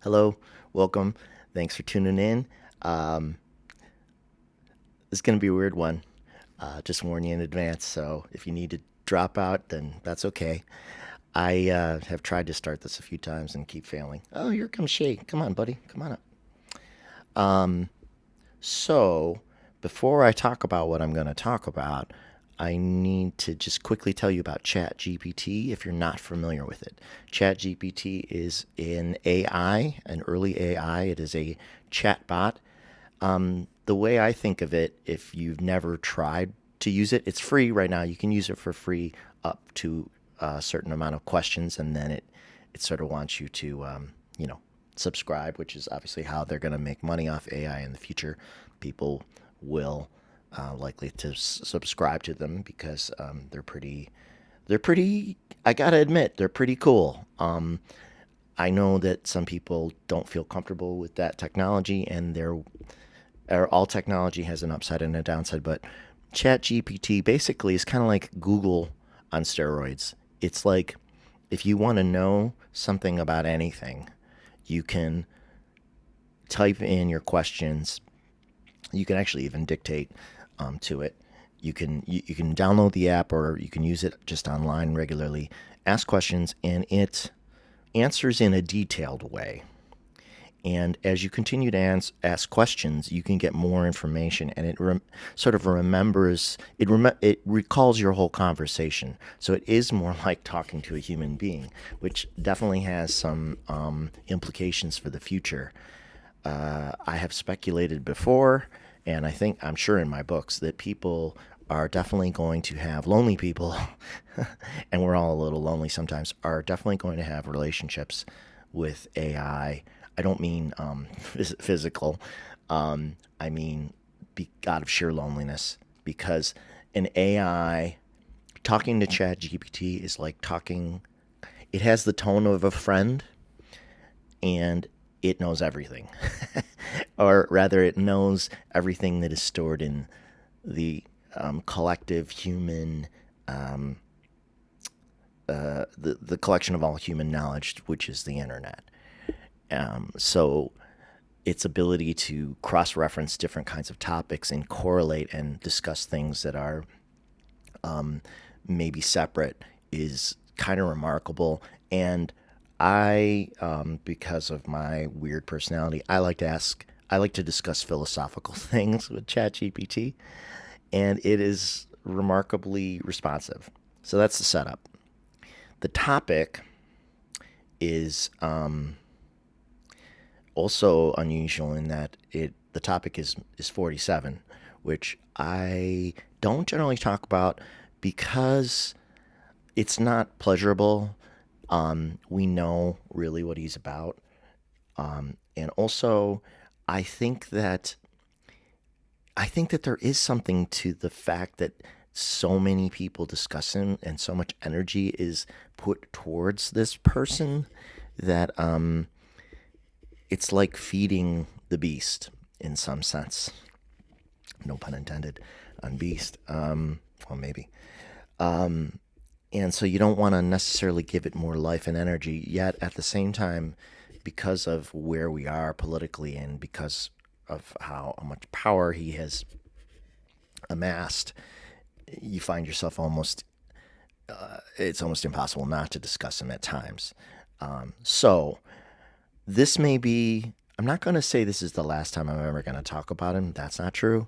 Hello, welcome. Thanks for tuning in. Um, this is going to be a weird one. Just warn you in advance. So if you need to drop out, then that's okay. I have tried to start this a few times and keep failing. Oh, here comes Shay. Come on, buddy. Come on up. So before I talk about what I'm going to talk about, I need to just quickly tell you about ChatGPT if you're not familiar with it. ChatGPT is an AI, an early AI. It is a chatbot. The way I think of it, if you've never tried to use it, it's free right now. You can use it for free up to a certain amount of questions, and then it sort of wants you to you know subscribe, which is obviously how they're going to make money off AI in the future. People will likely to subscribe to them because they're pretty. I gotta admit, they're pretty cool. I know that some people don't feel comfortable with that technology, and all technology has an upside and a downside, but ChatGPT basically is kind of like Google on steroids. It's like if you want to know something about anything, you can type in your questions. You can actually even dictate to it. You can download the app or you can use it just online regularly. Ask questions and it answers in a detailed way. And as you continue to ask questions, you can get more information, and it sort of remembers it recalls your whole conversation. So it is more like talking to a human being, which definitely has some implications for the future. I have speculated before, and I'm sure in my books that people are definitely going to have lonely people, and we're all a little lonely sometimes, are definitely going to have relationships with AI. I don't mean physical. I mean out of sheer loneliness because an AI talking to ChatGPT is like talking. It has the tone of a friend, and it knows everything, or rather, it knows everything that is stored in the collective human, the collection of all human knowledge, which is the internet. So its ability to cross-reference different kinds of topics and correlate and discuss things that are maybe separate is kind of remarkable. And because of my weird personality, I like to discuss philosophical things with ChatGPT, and it is remarkably responsive. So that's the setup. The topic is also unusual in that the topic is 47, which I don't generally talk about because it's not pleasurable. We know really what he's about, and also I think that I think that there is something to the fact that so many people discuss him and so much energy is put towards this person that it's like feeding the beast in some sense. No pun intended on beast. Well, maybe. And so you don't want to necessarily give it more life and energy, yet at the same time, because of where we are politically and because of how much power he has amassed, you find yourself it's almost impossible not to discuss him at times. So this may be, I'm not going to say this is the last time I'm ever going to talk about him. That's not true.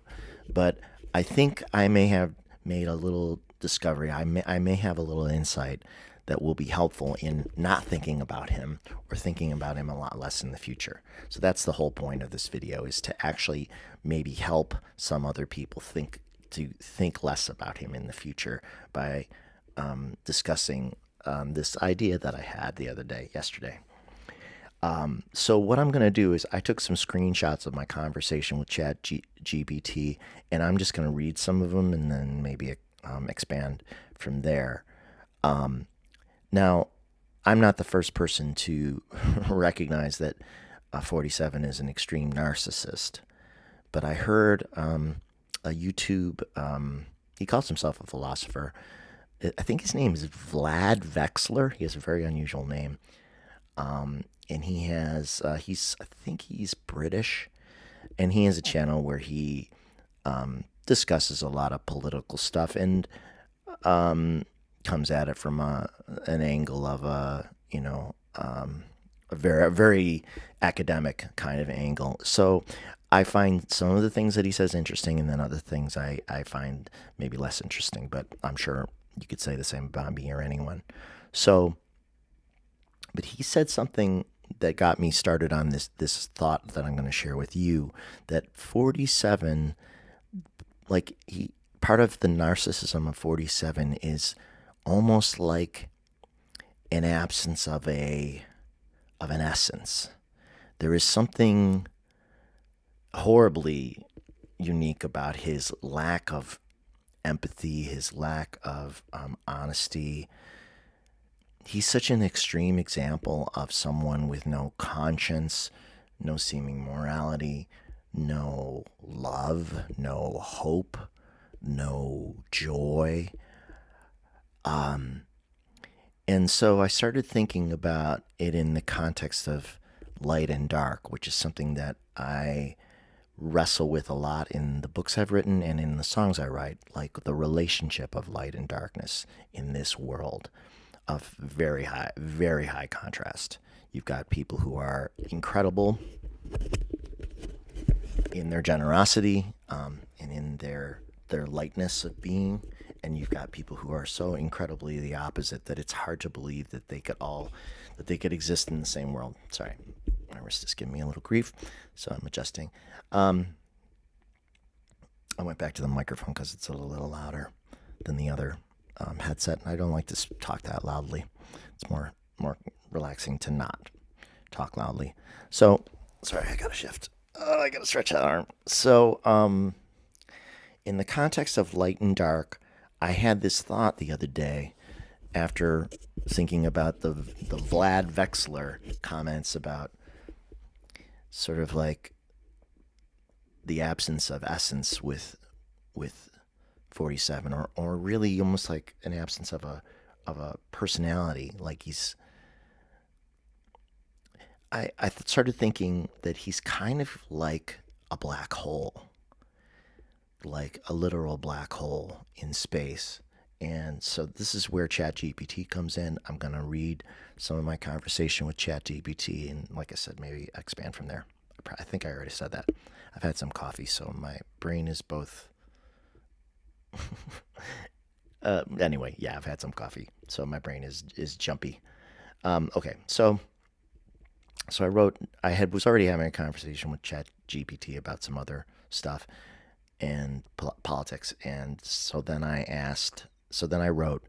But I think I may have made a little discovery. I may have a little insight that will be helpful in not thinking about him or thinking about him a lot less in the future. So that's the whole point of this video, is to actually maybe help some other people think less about him in the future by discussing this idea that I had yesterday. So what I'm going to do is I took some screenshots of my conversation with ChatGPT, and I'm just going to read some of them and then maybe expand from there. Now, I'm not the first person to recognize that 47 is an extreme narcissist, but I heard a YouTube. He calls himself a philosopher. I think his name is Vlad Vexler. He has a very unusual name. And I think he's British, and he has a channel where he discusses a lot of political stuff and comes at it from an angle of a very academic kind of angle. So I find some of the things that he says interesting, and then other things I find maybe less interesting. But I'm sure you could say the same about me or anyone. So, but he said something that got me started on this thought that I'm going to share with you. That 47, like he part of the narcissism of 47 is almost like an absence of an essence. There is something horribly unique about his lack of empathy, his lack of honesty. He's such an extreme example of someone with no conscience, no seeming morality, no love, no hope, no joy. And so I started thinking about it in the context of light and dark, which is something that I wrestle with a lot in the books I've written and in the songs I write, like the relationship of light and darkness in this world of very high contrast. You've got people who are incredible in their generosity and in their lightness of being, and you've got people who are so incredibly the opposite that it's hard to believe that they could exist in the same world. Sorry, my wrist is giving me a little grief, so I'm adjusting. I went back to the microphone because it's a little louder than the other headset, and I don't like to talk that loudly. It's more relaxing to not talk loudly. So, sorry, I gotta shift. Oh, I gotta stretch that arm. So, in the context of light and dark, I had this thought the other day after thinking about the Vlad Vexler comments about sort of like the absence of essence with 47, or really almost like an absence of a personality. Like I started thinking that he's kind of like a black hole, like a literal black hole in space. And so this is where ChatGPT comes in. I'm going to read some of my conversation with ChatGPT, and like I said, maybe expand from there. I think I already said that. I've had some coffee, so my brain is both. Anyway, yeah, I've had some coffee, so my brain is jumpy. Okay, so was already having a conversation with ChatGPT about some other stuff and politics, and so then I wrote,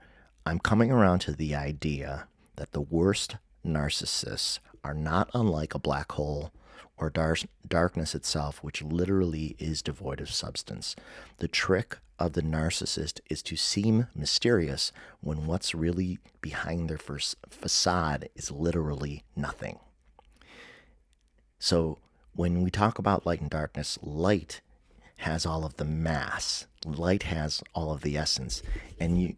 I'm coming around to the idea that the worst narcissists are not unlike a black hole or darkness itself, which literally is devoid of substance. The trick of the narcissist is to seem mysterious when what's really behind their first facade is literally nothing. So when we talk about light and darkness, light has all of the mass. Light has all of the essence, and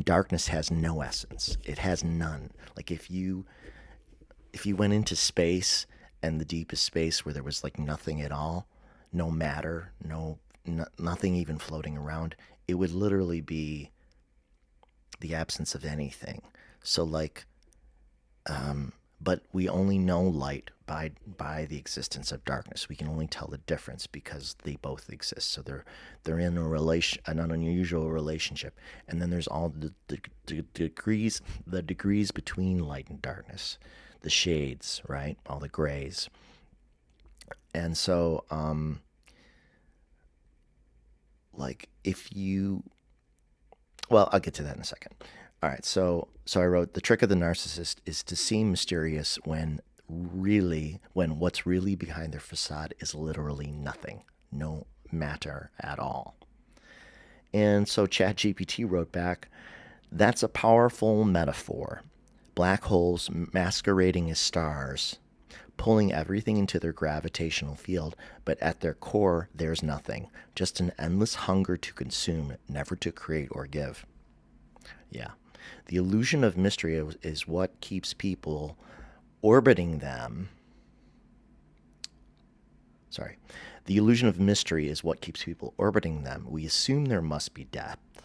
darkness has no essence. It has none. Like if you went into space, and the deepest space where there was like nothing at all, no matter, nothing even floating around, it would literally be the absence of anything. So like but we only know light by the existence of darkness. We can only tell the difference because they both exist. So they're in an unusual relationship. And then there's all the degrees between light and darkness, the shades, right? All the grays. And so like if you well, I'll get to that in a second. All right, so I wrote, the trick of the narcissist is to seem mysterious when what's really behind their facade is literally nothing, no matter at all. And so ChatGPT wrote back, that's a powerful metaphor. Black holes masquerading as stars, pulling everything into their gravitational field, but at their core, there's nothing, just an endless hunger to consume, never to create or give. Yeah. The illusion of mystery is what keeps people orbiting them. Sorry. The illusion of mystery is what keeps people orbiting them. We assume there must be depth,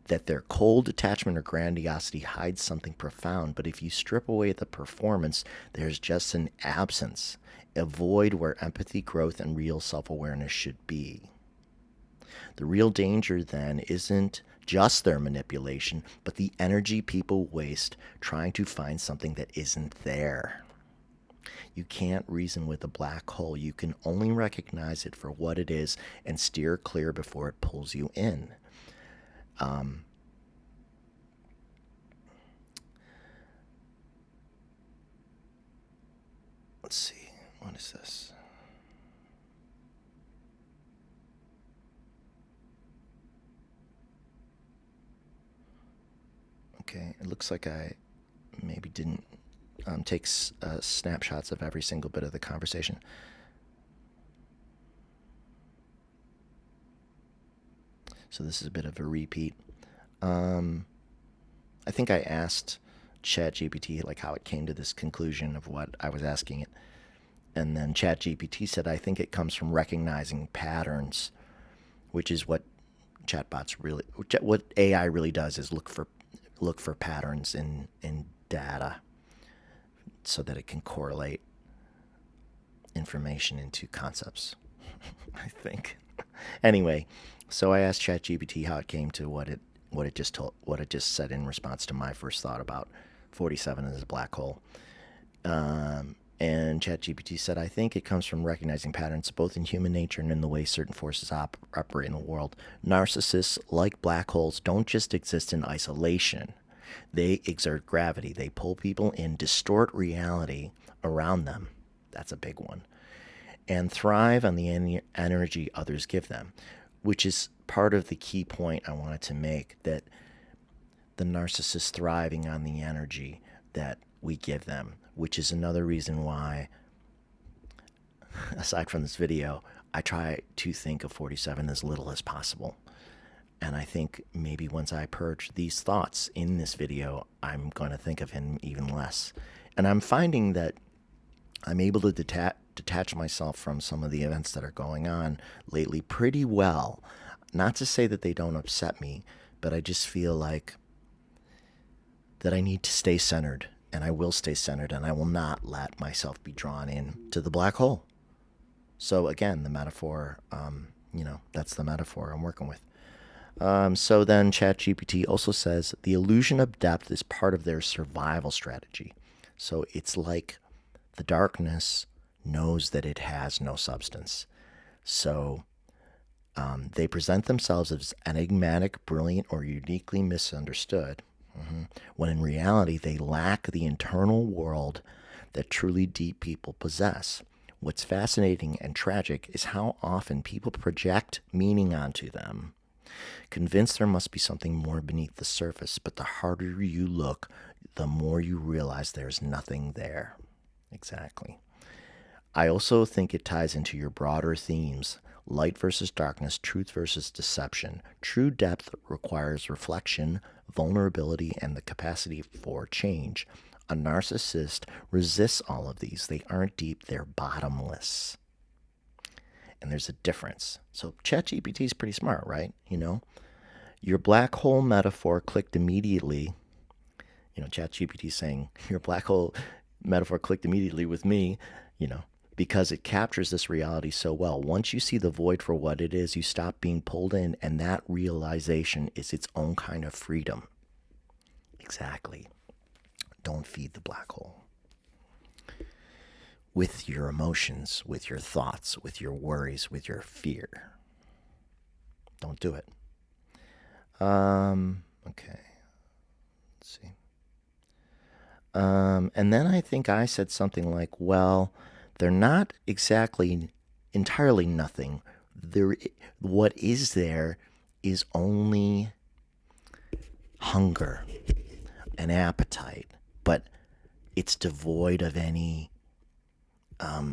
that their cold detachment or grandiosity hides something profound, but if you strip away the performance, there's just an absence, a void where empathy, growth, and real self awareness should be. The real danger then isn't just their manipulation, but the energy people waste trying to find something that isn't there. You can't reason with a black hole. You can only recognize it for what it is and steer clear before it pulls you in. Let's see. What is this? Okay, it looks like I maybe didn't take snapshots of every single bit of the conversation. So this is a bit of a repeat. I think I asked ChatGPT like how it came to this conclusion of what I was asking it. And then ChatGPT said, I think it comes from recognizing patterns, which is what what AI really does is look for patterns in data so that it can correlate information into concepts, I think. Anyway, so I asked ChatGPT how it came to what it just said in response to my first thought about 47 as a black hole. And ChatGPT said, I think it comes from recognizing patterns both in human nature and in the way certain forces operate in the world. Narcissists, like black holes, don't just exist in isolation. They exert gravity. They pull people in, distort reality around them. That's a big one. And thrive on the energy others give them, which is part of the key point I wanted to make, that the narcissist thriving on the energy that we give them, which is another reason why, aside from this video, I try to think of 47 as little as possible. And I think maybe once I purge these thoughts in this video, I'm going to think of him even less. And I'm finding that I'm able to detach myself from some of the events that are going on lately pretty well. Not to say that they don't upset me, but I just feel like that I need to stay centered, and I will stay centered, and I will not let myself be drawn into the black hole. So again, the metaphor, that's the metaphor I'm working with. So then ChatGPT also says the illusion of depth is part of their survival strategy. So it's like the darkness knows that it has no substance. So they present themselves as enigmatic, brilliant, or uniquely misunderstood, when in reality they lack the internal world that truly deep people possess. What's fascinating and tragic is how often people project meaning onto them, convinced there must be something more beneath the surface, but the harder you look, the more you realize there's nothing there. Exactly. I also think it ties into your broader themes: light versus darkness, truth versus deception. True depth requires reflection, vulnerability, and the capacity for change. A narcissist resists all of these. They aren't deep, they're bottomless. And there's a difference. So ChatGPT is pretty smart, right? Your black hole metaphor clicked immediately. ChatGPT saying your black hole metaphor clicked immediately with me, because it captures this reality so well. Once you see the void for what it is, you stop being pulled in, and that realization is its own kind of freedom. Exactly. Don't feed the black hole with your emotions, with your thoughts, with your worries, with your fear. Don't do it. Okay. Let's see. And then I think I said something like, well, they're not exactly entirely nothing. What is there is only hunger and appetite, but it's devoid of any how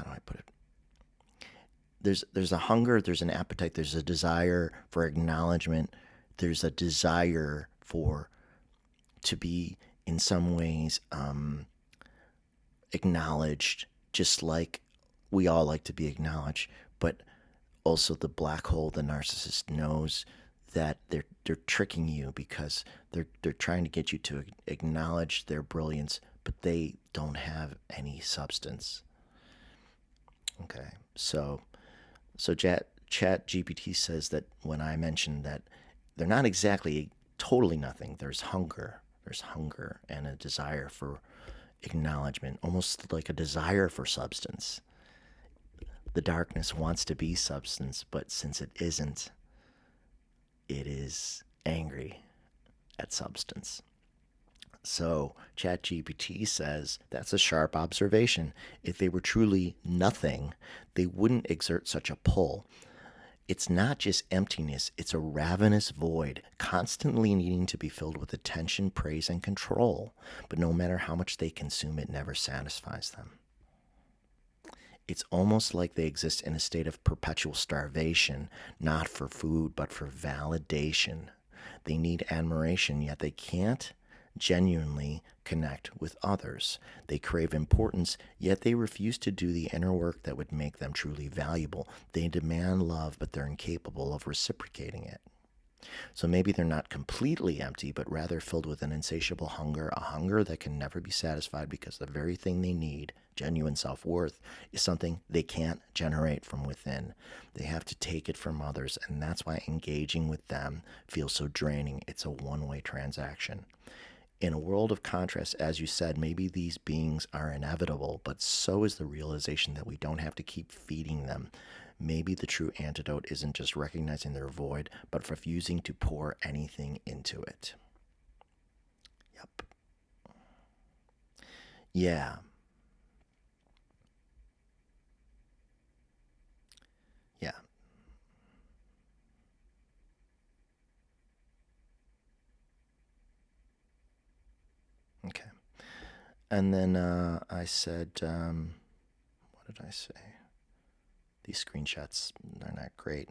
do I put it? There's a hunger, there's an appetite, there's a desire for acknowledgement there's a desire for to be in some ways acknowledged, just like we all like to be acknowledged. But also, the black hole, the narcissist knows that they're tricking you because they're trying to get you to acknowledge their brilliance, but they don't have any substance. Okay, so Chat GPT says that when I mentioned that they're not exactly totally nothing, there's hunger and a desire for acknowledgement, almost like a desire for substance. The darkness wants to be substance, but since it isn't, it is angry at substance. So ChatGPT says that's a sharp observation. If they were truly nothing, they wouldn't exert such a pull. It's not just emptiness, it's a ravenous void, constantly needing to be filled with attention, praise, and control. But no matter how much they consume, it never satisfies them. It's almost like they exist in a state of perpetual starvation, not for food, but for validation. They need admiration, yet they can't genuinely connect with others. They crave importance, yet they refuse to do the inner work that would make them truly valuable. They demand love, but they're incapable of reciprocating it. So maybe they're not completely empty, but rather filled with an insatiable hunger, a hunger that can never be satisfied because the very thing they need, genuine self-worth, is something they can't generate from within. They have to take it from others, and that's why engaging with them feels so draining. It's a one-way transaction. In a world of contrast, as you said, maybe these beings are inevitable, but so is the realization that we don't have to keep feeding them. Maybe the true antidote isn't just recognizing their void, but refusing to pour anything into it. Yep. Yeah. Yeah. Okay. And then I said, what did I say? These screenshots, they're not great.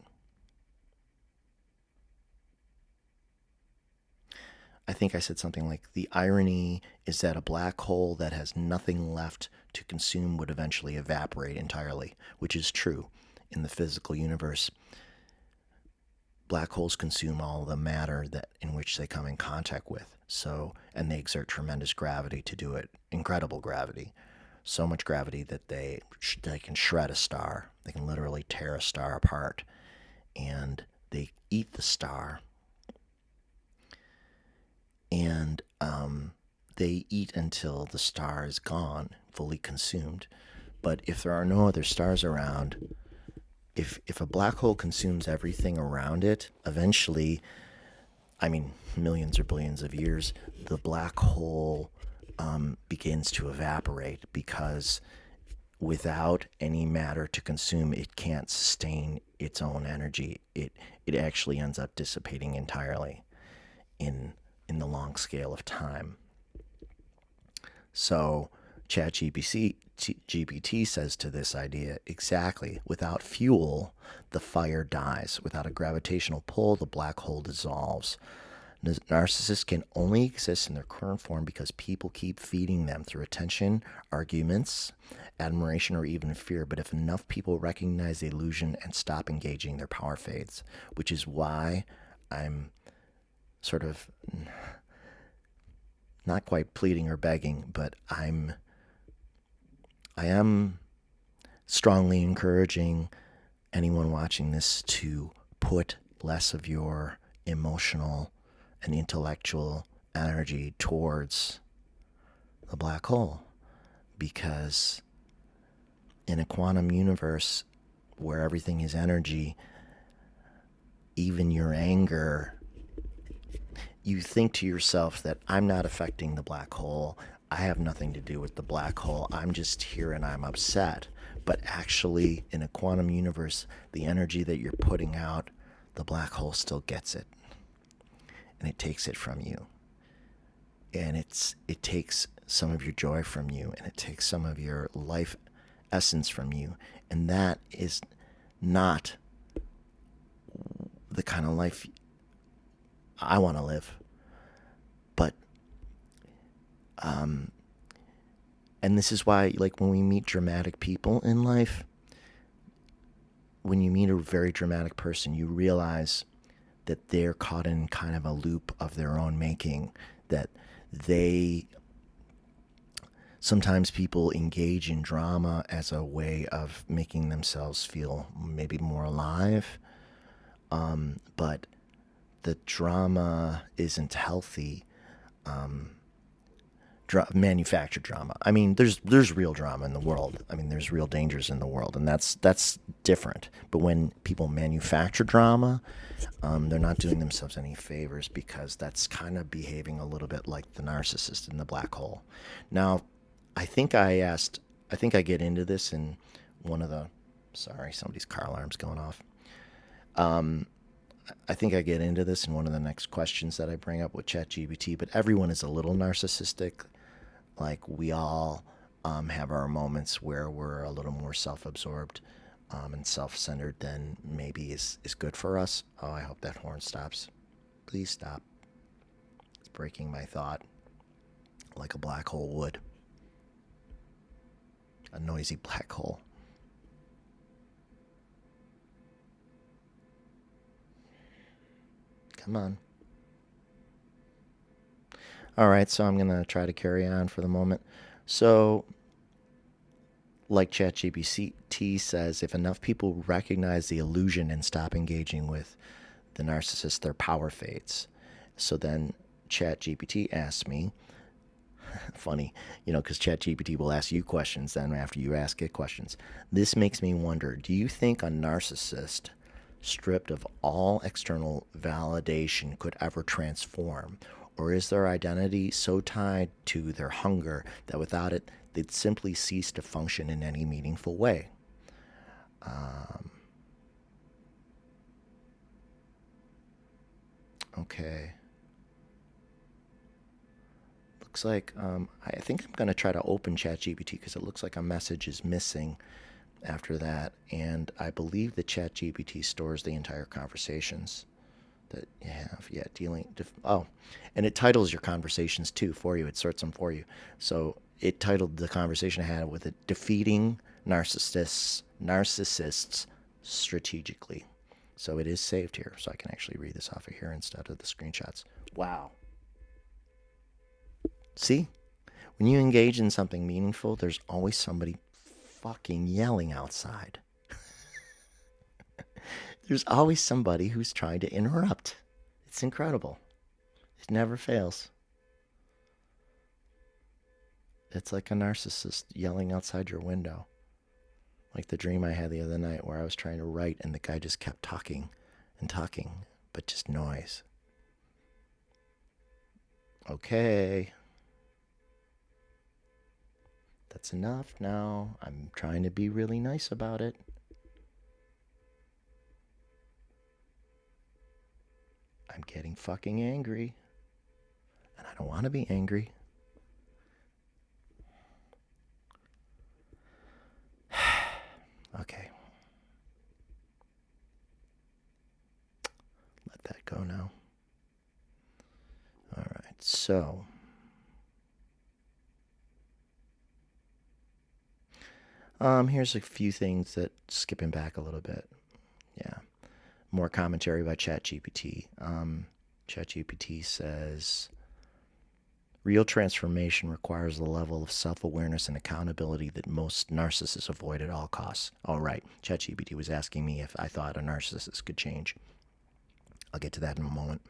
I think I said something like, the irony is that a black hole that has nothing left to consume would eventually evaporate entirely, which is true in the physical universe. Black holes consume all the matter that in which they come in contact with. So, and they exert tremendous gravity to do it, incredible gravity. So much gravity that they can shred a star. They can literally tear a star apart, and they eat the star. And they eat until the star is gone, fully consumed. But if there are no other stars around, if a black hole consumes everything around it, eventually, I mean, millions or billions of years, the black hole begins to evaporate because without any matter to consume, it can't sustain its own energy. It actually ends up dissipating entirely in the long scale of time. So ChatGPT says to this idea exactly, without fuel, the fire dies. Without a gravitational pull, the black hole dissolves. Narcissists can only exist in their current form because people keep feeding them through attention, arguments, admiration, or even fear. But if enough people recognize the illusion and stop engaging, their power fades, which is why I'm sort of not quite pleading or begging, but I am strongly encouraging anyone watching this to put less of your emotional and intellectual energy towards the black hole, because in a quantum universe where everything is energy, even your anger, you think to yourself that I'm not affecting the black hole. I have nothing to do with the black hole. I'm just here and I'm upset. But actually, in a quantum universe, the energy that you're putting out, the black hole still gets it. And it takes it from you. And it takes some of your joy from you, and it takes some of your life essence from you. And that is not the kind of life I want to live. But and this is why, like, when we meet dramatic people in life, when you meet a very dramatic person, you realize that they're caught in kind of a loop of their own making, that they sometimes people engage in drama as a way of making themselves feel maybe more alive, but the drama isn't healthy. Manufactured drama. I mean, there's real drama in the world. I mean, there's real dangers in the world, and that's different. But when people manufacture drama, they're not doing themselves any favors, because that's kind of behaving a little bit like the narcissist in the black hole. Now, I think I asked. I think I get into this in one of the. Sorry, somebody's car alarm's going off. I think I get into this in one of the next questions that I bring up with ChatGPT, but everyone is a little narcissistic. Like, we all have our moments where we're a little more self-absorbed and self-centered than maybe is good for us. Oh, I hope that horn stops. Please stop. It's breaking my thought like a black hole would. A noisy black hole. Come on. All right, so I'm going to try to carry on for the moment. So, like ChatGPT says, if enough people recognize the illusion and stop engaging with the narcissist, their power fades. So then ChatGPT asks me, funny, because ChatGPT will ask you questions then after you ask it questions. This makes me wonder, do you think a narcissist stripped of all external validation could ever transform? Or is their identity so tied to their hunger that without it, they'd simply cease to function in any meaningful way? Okay. Looks like I think I'm going to try to open ChatGPT because it looks like a message is missing after that. And I believe that ChatGPT stores the entire conversations that you have. Yeah, oh, and it titles your conversations too for you. It sorts them for you. So it titled the conversation I had with it, "Defeating Narcissists Strategically." So it is saved here, so I can actually read this off of here instead of the screenshots. Wow. See? When you engage in something meaningful, there's always somebody fucking yelling outside. There's always somebody who's trying to interrupt. It's incredible. It never fails. It's like a narcissist yelling outside your window. Like the dream I had the other night where I was trying to write and the guy just kept talking and talking, but just noise. Okay. That's enough now. I'm trying to be really nice about it. I'm getting fucking angry. And I don't want to be angry. Okay. Let that go now. All right. So, here's a few things that skipping back a little bit. Yeah. More commentary by ChatGPT. ChatGPT says, real transformation requires the level of self-awareness and accountability that most narcissists avoid at all costs. All right, ChatGPT was asking me if I thought a narcissist could change. I'll get to that in a moment.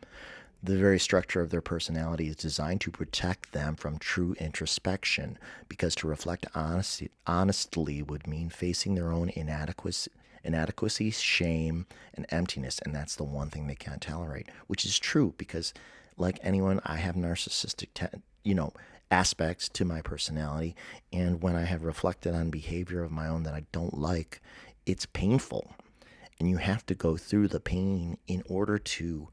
The very structure of their personality is designed to protect them from true introspection, because to reflect honestly would mean facing their own inadequacy, shame, and emptiness, and that's the one thing they can't tolerate, which is true because, like anyone, I have narcissistic, aspects to my personality, and when I have reflected on behavior of my own that I don't like, it's painful, and you have to go through the pain in order to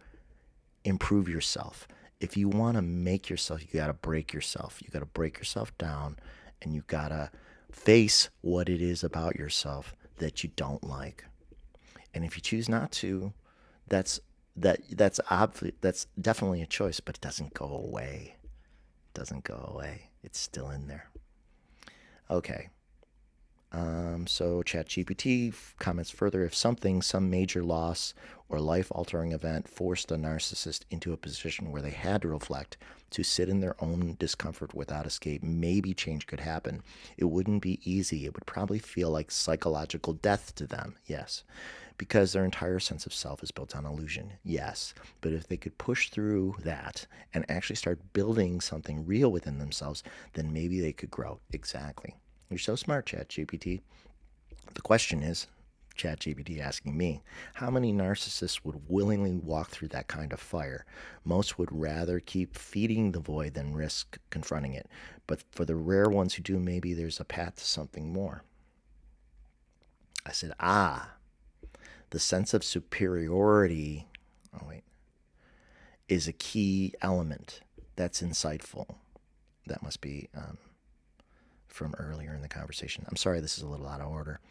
improve yourself. If you want to make yourself, you got to break yourself. You got to break yourself down, and you got to face what it is about yourself that you don't like. And if you choose not to, that's that's definitely a choice, but it doesn't go away. It doesn't go away. It's still in there. Okay. So ChatGPT comments further: if some major loss or life-altering event forced a narcissist into a position where they had to reflect, to sit in their own discomfort without escape, maybe change could happen. It wouldn't be easy. It would probably feel like psychological death to them, yes, because their entire sense of self is built on illusion, yes. But if they could push through that and actually start building something real within themselves, then maybe they could grow. Exactly. You're so smart, ChatGPT. The question is, ChatGPT asking me, how many narcissists would willingly walk through that kind of fire? Most would rather keep feeding the void than risk confronting it. But for the rare ones who do, maybe there's a path to something more. I said, the sense of superiority, oh wait, is a key element. That's insightful. That must be from earlier in the conversation. I'm sorry, this is a little out of order.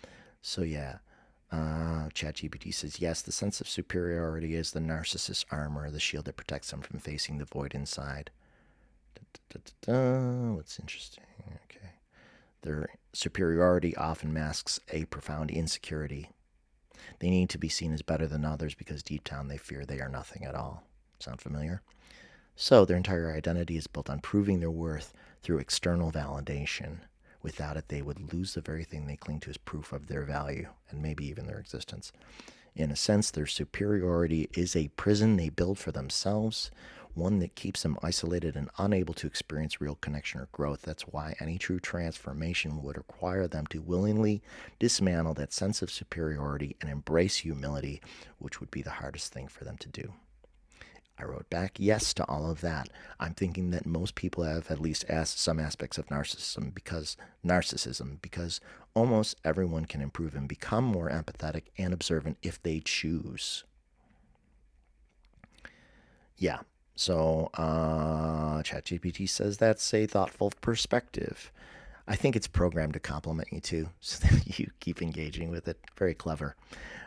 So yeah, ChatGPT says, yes, the sense of superiority is the narcissist's armor, the shield that protects them from facing the void inside. What's interesting? Okay. Their superiority often masks a profound insecurity. They need to be seen as better than others because deep down they fear they are nothing at all. Sound familiar? So their entire identity is built on proving their worth through external validation. Without it, they would lose the very thing they cling to as proof of their value and maybe even their existence. In a sense, their superiority is a prison they build for themselves, one that keeps them isolated and unable to experience real connection or growth. That's why any true transformation would require them to willingly dismantle that sense of superiority and embrace humility, which would be the hardest thing for them to do. I wrote back yes to all of that. I'm thinking that most people have at least asked some aspects of narcissism because almost everyone can improve and become more empathetic and observant if they choose. Yeah. So ChatGPT says that's a thoughtful perspective. I think it's programmed to compliment you too, so that you keep engaging with it. Very clever.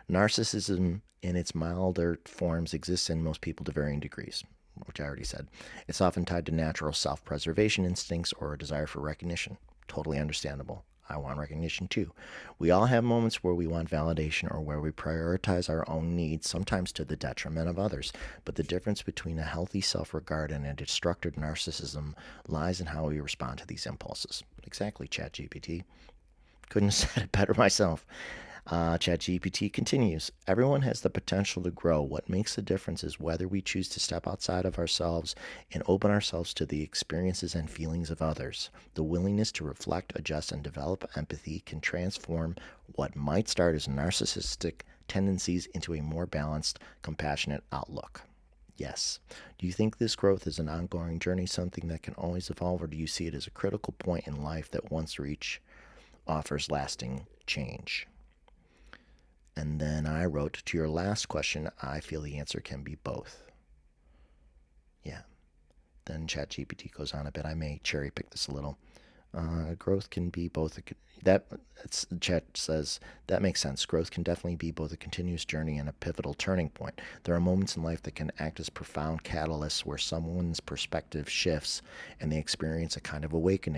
Narcissism in its milder forms exists in most people to varying degrees, which I already said. It's often tied to natural self preservation instincts or a desire for recognition. Totally understandable. I want recognition too. We all have moments where we want validation or where we prioritize our own needs, sometimes to the detriment of others. But the difference between a healthy self regard and a destructive narcissism lies in how we respond to these impulses. Exactly, ChatGPT. Couldn't have said it better myself. ChatGPT continues: everyone has the potential to grow. What makes the difference is whether we choose to step outside of ourselves and open ourselves to the experiences and feelings of others. The willingness to reflect, adjust, and develop empathy can transform what might start as narcissistic tendencies into a more balanced, compassionate outlook. Yes. Do you think this growth is an ongoing journey, something that can always evolve, or do you see it as a critical point in life that once reached offers lasting change? And then I wrote, to your last question, I feel the answer can be both. Yeah. Then ChatGPT goes on a bit. I may cherry pick this a little. Growth can be both chat says that makes sense. Growth can definitely be both a continuous journey and a pivotal turning point. There are moments in life that can act as profound catalysts where someone's perspective shifts and they experience a kind of awakening.